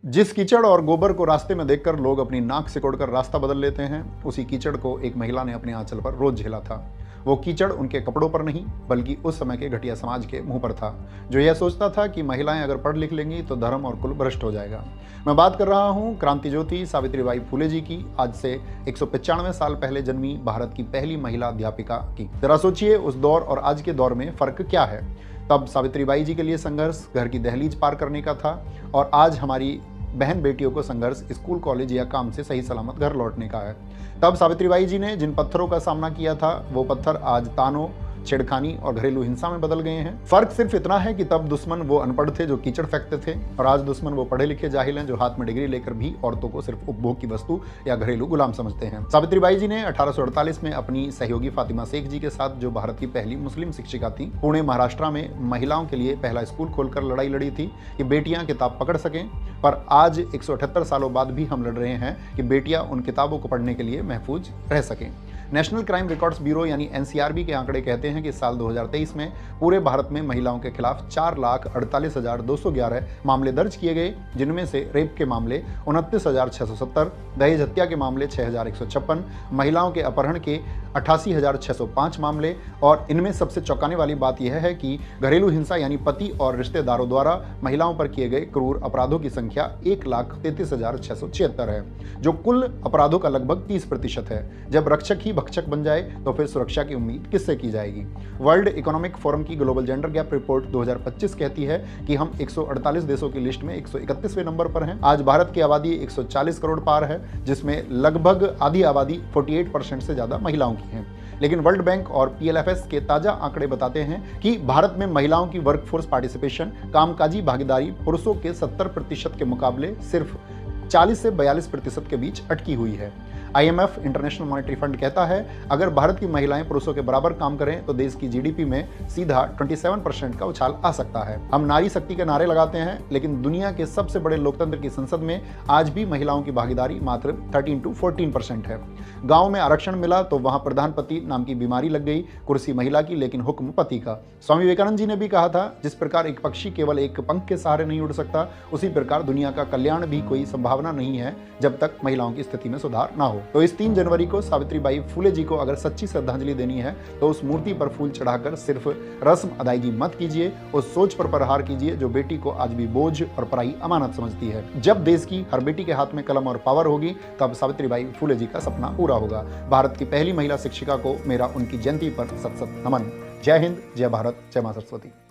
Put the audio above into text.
जिस कीचड़ और गोबर को रास्ते में देखकर लोग अपनी नाक सिकोड़कर रास्ता बदल लेते हैं, उसी कीचड़ को एक महिला ने अपने आंचल पर रोज झेला था। वो कीचड़ उनके कपड़ों पर नहीं, बल्कि उस समय के घटिया समाज के मुंह पर था, जो यह सोचता था कि महिलाएं अगर पढ़ लिख लेंगी तो धर्म और कुल भ्रष्ट हो जाएगा। मैं बात कर रहा हूं क्रांति ज्योति सावित्रीबाई फुले जी की, आज से 195 साल पहले जन्मी भारत की पहली महिला अध्यापिका की। जरा सोचिए, उस दौर और आज के दौर में फर्क क्या है। तब सावित्रीबाई जी के लिए संघर्ष घर की दहलीज पार करने का था, और आज हमारी बहन बेटियों को संघर्ष स्कूल, कॉलेज या काम से सही सलामत घर लौटने का है। तब सावित्रीबाई जी ने जिन पत्थरों का सामना किया था, वो पत्थर आज तानों, छेड़खानी और घरेलू हिंसा में बदल गए हैं। फर्क सिर्फ इतना है कि तब दुश्मन वो अनपढ़ थे जो कीचड़ फेंकते थे, और आज दुश्मन वो पढ़े लिखे जाहिल हैं जो हाथ में डिग्री लेकर भी औरतों को सिर्फ उपभोग की वस्तु या घरेलू गुलाम समझते हैं। सावित्रीबाई जी ने 1848 में अपनी सहयोगी फातिमा शेख जी के साथ, जो भारत की पहली मुस्लिम शिक्षिका थी, पुणे महाराष्ट्र में महिलाओं के लिए पहला स्कूल खोलकर लड़ाई लड़ी थी कि बेटियां किताब पकड़ सकें। पर आज 178 सालों बाद भी हम लड़ रहे हैं कि बेटियां उन किताबों को पढ़ने के लिए महफूज रह सकें। नेशनल क्राइम रिकॉर्ड्स ब्यूरो यानी एनसीआरबी के आंकड़े कहते हैं कि साल 2023 में पूरे भारत में महिलाओं के खिलाफ 4,48,211 मामले दर्ज किए गए, जिनमें से रेप के मामले 29,670, दहेज हत्या के मामले 6,156, महिलाओं के अपहरण के 88,605 मामले, और इनमें सबसे चौंकाने वाली बात यह है कि घरेलू हिंसा यानी पति और रिश्तेदारों द्वारा महिलाओं पर किए गए क्रूर अपराधों की संख्या 1,33,676 है, जो कुल अपराधों का लगभग 30% है। जब रक्षक ही भक्षक बन जाए तो फिर सुरक्षा की उम्मीद किससे की जाएगी। वर्ल्ड इकोनॉमिक फोरम की ग्लोबल जेंडर गैप रिपोर्ट 2025 कहती है कि हम 148 देशों की लिस्ट में 131वें नंबर पर हैं। आज भारत की आबादी 140 करोड़ पार है, जिसमें लगभग आधी आबादी 48% से ज्यादा महिलाओं की है। लेकिन वर्ल्ड बैंक और PLFS के ताजा आंकड़े बताते हैं कि भारत में महिलाओं की वर्कफोर्स पार्टिसिपेशन, कामकाजी भागीदारी पुरुषों के 70% के मुकाबले सिर्फ 40 से 42% के बीच अटकी हुई है। IMF इंटरनेशनल मॉनेटरी फंड कहता है, अगर भारत की महिलाएं पुरुषों के बराबर काम करें तो देश की GDP में सीधा 27% का उछाल आ सकता है। हम नारी शक्ति के नारे लगाते हैं, लेकिन दुनिया के सबसे बड़े लोकतंत्र की संसद में आज भी महिलाओं की भागीदारी मात्र 13 to 14% है। गांव में आरक्षण मिला तो वहां प्रधानपति नाम की बीमारी लग गई, कुर्सी महिला की लेकिन हुक्म पति का। स्वामी विवेकानंद जी ने भी कहा था, जिस प्रकार एक पक्षी केवल एक पंख के सहारे नहीं उड़ सकता, उसी प्रकार दुनिया का कल्याण भी कोई संभावना नहीं है जब तक महिलाओं की स्थिति में सुधार ना हो। तो इस 3 जनवरी को सावित्रीबाई फुले जी को अगर सच्ची श्रद्धांजलि देनी है तो उस मूर्ति पर फूल चढ़ाकर सिर्फ रस्म अदायगी मत कीजिए, उस सोच पर प्रहार कीजिए जो बेटी को आज भी बोझ और पराई अमानत समझती है। जब देश की हर बेटी के हाथ में कलम और पावर होगी, तब सावित्रीबाई फुले जी का सपना पूरा होगा। भारत की पहली महिला शिक्षिका को मेरा उनकी जयंती पर सत सत नमन। जय हिंद, जय भारत, जय मां सरस्वती।